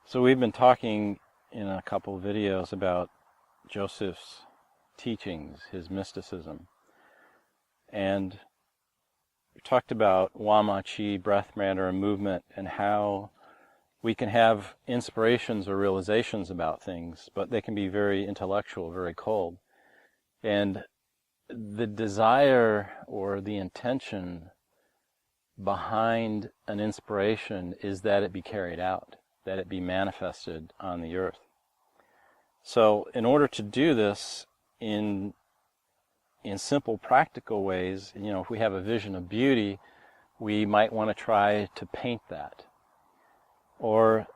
So we've been talking in a couple of videos about Joseph's teachings, his mysticism. And we talked about Wama-Chi, breath, matter, and movement, and how we can have inspirations or realizations about things, but they can be very intellectual, very cold. And the desire or the intention behind an inspiration is that it be carried out, that it be manifested on the earth. So in order to do this in simple practical ways, if we have a vision of beauty, we might want to try to paint that. Or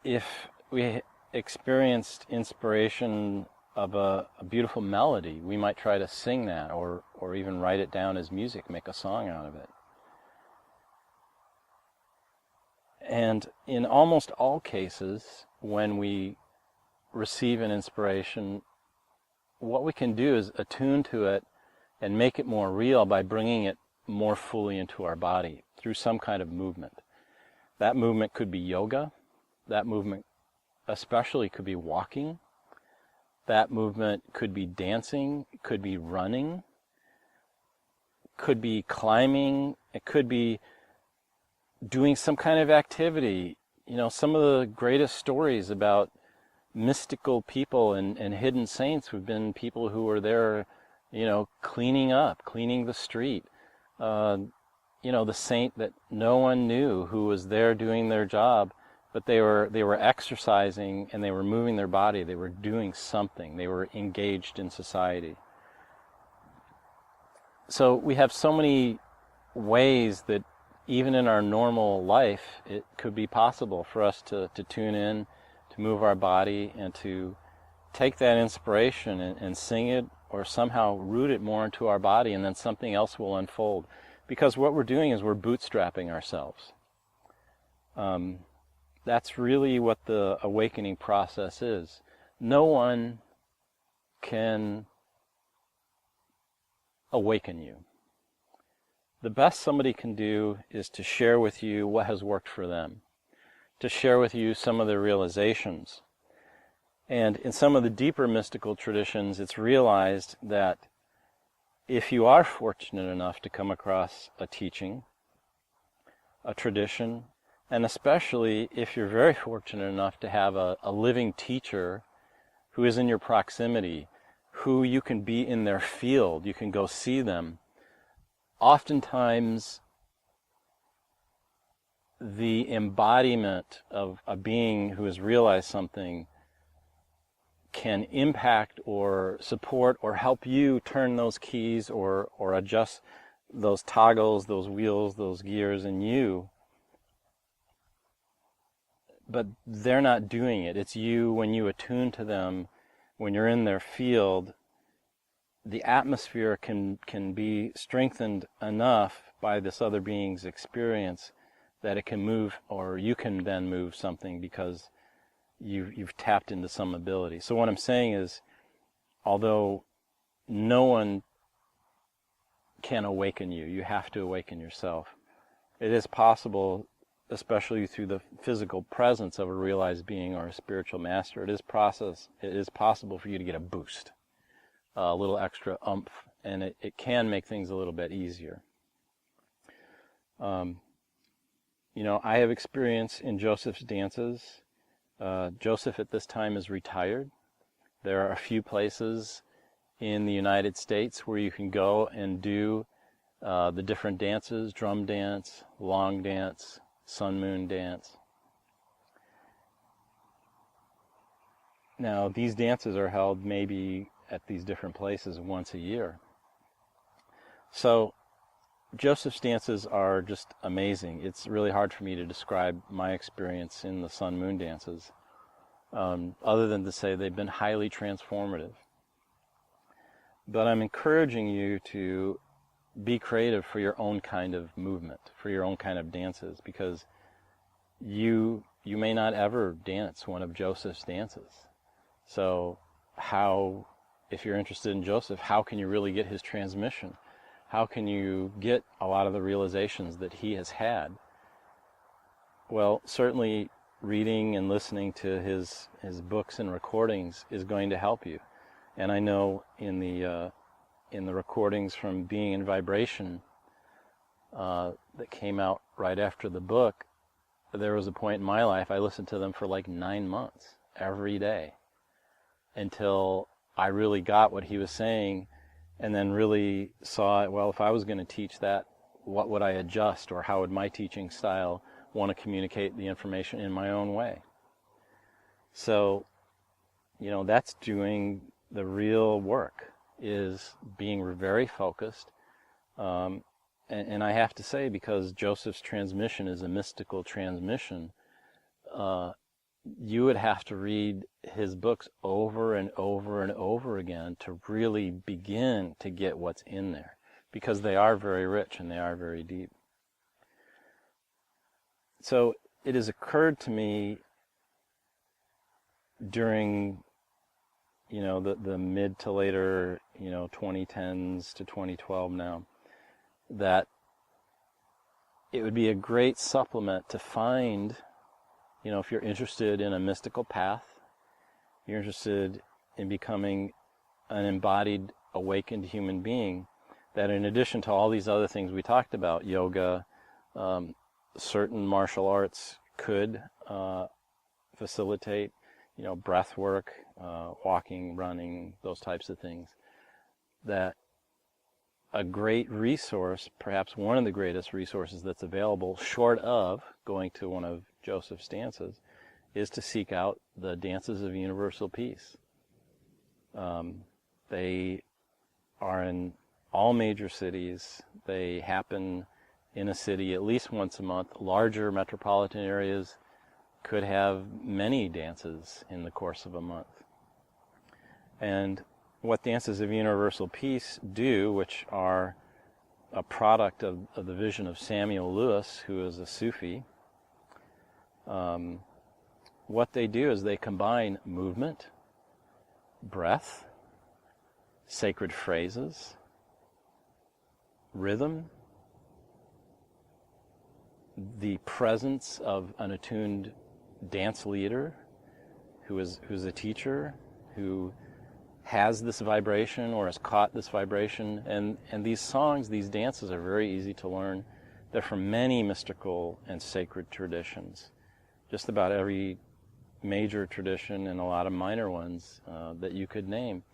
if we experienced inspiration of a beautiful melody, we might try to sing that or even write it down as music, make a song out of it. And in almost all cases, when we receive an inspiration, what we can do is attune to it and make it more real by bringing it more fully into our body through some kind of movement. That movement could be yoga. That movement especially could be walking. That movement could be dancing, could be running, could be climbing, it could be doing some kind of activity. Some of the greatest stories about mystical people and hidden saints have been people who were there, cleaning the street. The saint that no one knew who was there doing their job, but they were exercising and they were moving their body. They were doing something. They were engaged in society. So we have so many ways that even in our normal life, it could be possible for us to tune in, to move our body, and to take that inspiration and sing it, or somehow root it more into our body, and then something else will unfold. Because what we're doing is we're bootstrapping ourselves. That's really what the awakening process is. No one can awaken you. The best somebody can do is to share with you what has worked for them, to share with you some of their realizations. And in some of the deeper mystical traditions, it's realized that if you are fortunate enough to come across a teaching, a tradition, and especially if you're very fortunate enough to have a living teacher who is in your proximity, who you can be in their field, you can go see them, oftentimes the embodiment of a being who has realized something can impact or support or help you turn those keys or adjust those toggles, those wheels, those gears in you. But they're not doing it. It's you, when you attune to them, when you're in their field, the atmosphere can be strengthened enough by this other being's experience that it can move, or you can then move something because you've tapped into some ability. So what I'm saying is, although no one can awaken you, you have to awaken yourself. It is possible, especially through the physical presence of a realized being or a spiritual master, it is possible for you to get a boost, a little extra oomph, and it can make things a little bit easier. I have experience in Joseph's dances. Joseph at this time is retired. There are a few places in the United States where you can go and do the different dances: drum dance, long dance, sun moon dance. Now, these dances are held maybe at these different places once a year. So Joseph's dances are just amazing. It's really hard for me to describe my experience in the sun moon dances, other than to say they've been highly transformative. But I'm encouraging you to be creative for your own kind of movement, for your own kind of dances, because you may not ever dance one of Joseph's dances. So if you're interested in Joseph, how can you really get his transmission? How can you get a lot of the realizations that he has had? Well, certainly reading and listening to his books and recordings is going to help you. And I know in the recordings from Being in Vibration that came out right after the book, there was a point in my life I listened to them for like 9 months every day until I really got what he was saying, and then really saw, well, if I was going to teach that, what would I adjust, or how would my teaching style want to communicate the information in my own way? So, that's doing the real work, is being very focused. And I have to say, because Joseph's transmission is a mystical transmission, you would have to read his books over and over and over again to really begin to get what's in there, because they are very rich and they are very deep. So it has occurred to me during, the mid to later, 2010s to 2012 now, that it would be a great supplement to find, if you're interested in a mystical path, you're interested in becoming an embodied, awakened human being, that in addition to all these other things we talked about, yoga, certain martial arts could facilitate, breath work, walking, running, those types of things, that a great resource, perhaps one of the greatest resources that's available, short of going to one of Joseph's dances, is to seek out the dances of universal peace. They are in all major cities. They happen in a city at least once a month. Larger metropolitan areas could have many dances in the course of a month. And what dances of universal peace do, which are a product of the vision of Samuel Lewis, who is a Sufi, what they do is they combine movement, breath, sacred phrases, rhythm, the presence of an attuned dance leader who's a teacher, who has this vibration or has caught this vibration. And these songs, these dances are very easy to learn. They're from many mystical and sacred traditions. Just about every major tradition and a lot of minor ones that you could name.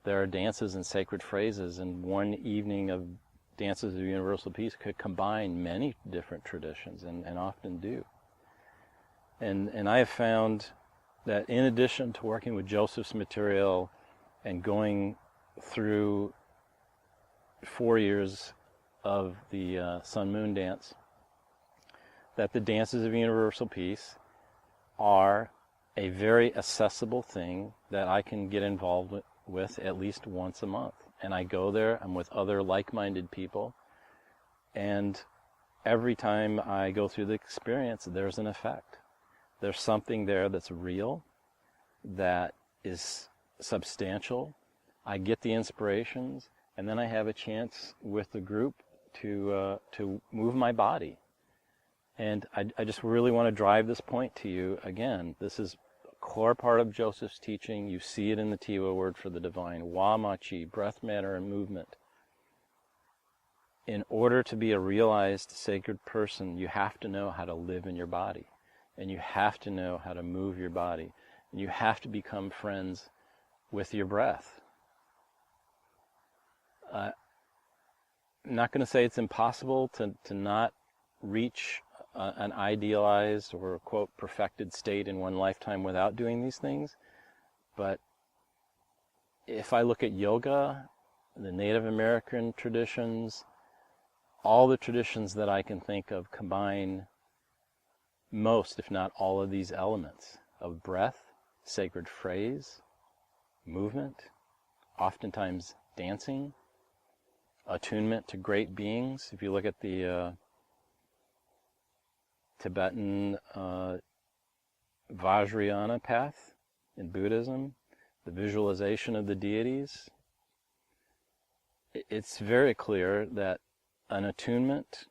There are dances and sacred phrases, and one evening of dances of universal peace could combine many different traditions, and often do. And I have found that in addition to working with Joseph's material and going through 4 years of the Sun Moon dance, that the dances of universal peace are a very accessible thing that I can get involved with at least once a month. And I go there, I'm with other like-minded people, and every time I go through the experience, there's an effect. There's something there that's real, that is substantial. I get the inspirations, and then I have a chance with the group to move my body. And I just really want to drive this point to you again. This is a core part of Joseph's teaching. You see it in the Tiwa word for the divine, Wa-Ma-Chi, breath, matter, and movement. In order to be a realized sacred person, you have to know how to live in your body. And you have to know how to move your body. And you have to become friends with your breath. I'm not going to say it's impossible to not reach an idealized or, quote, perfected state in one lifetime without doing these things. But if I look at yoga, the Native American traditions, all the traditions that I can think of combine most, if not all, of these elements of breath, sacred phrase, movement, oftentimes dancing, attunement to great beings. If you look at the Tibetan Vajrayana path in Buddhism, the visualization of the deities, it's very clear that an attunement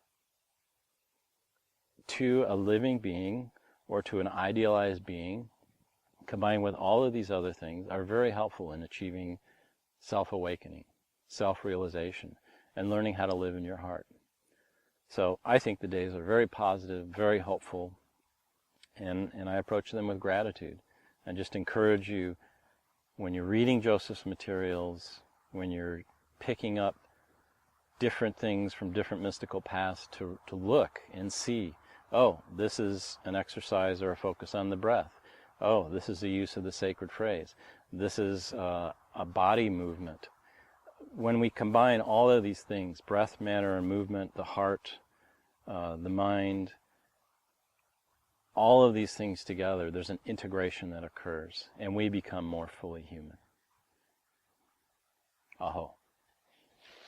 to a living being or to an idealized being, combined with all of these other things, are very helpful in achieving self-awakening, self-realization, and learning how to live in your heart. So I think the days are very positive, very hopeful, and I approach them with gratitude. And just encourage you, when you're reading Joseph's materials, when you're picking up different things from different mystical paths, to look and see, oh, this is an exercise or a focus on the breath. Oh, this is the use of the sacred phrase. This is a body movement. When we combine all of these things, breath, manner, and movement, the heart, the mind, all of these things together, there's an integration that occurs, and we become more fully human. Aho.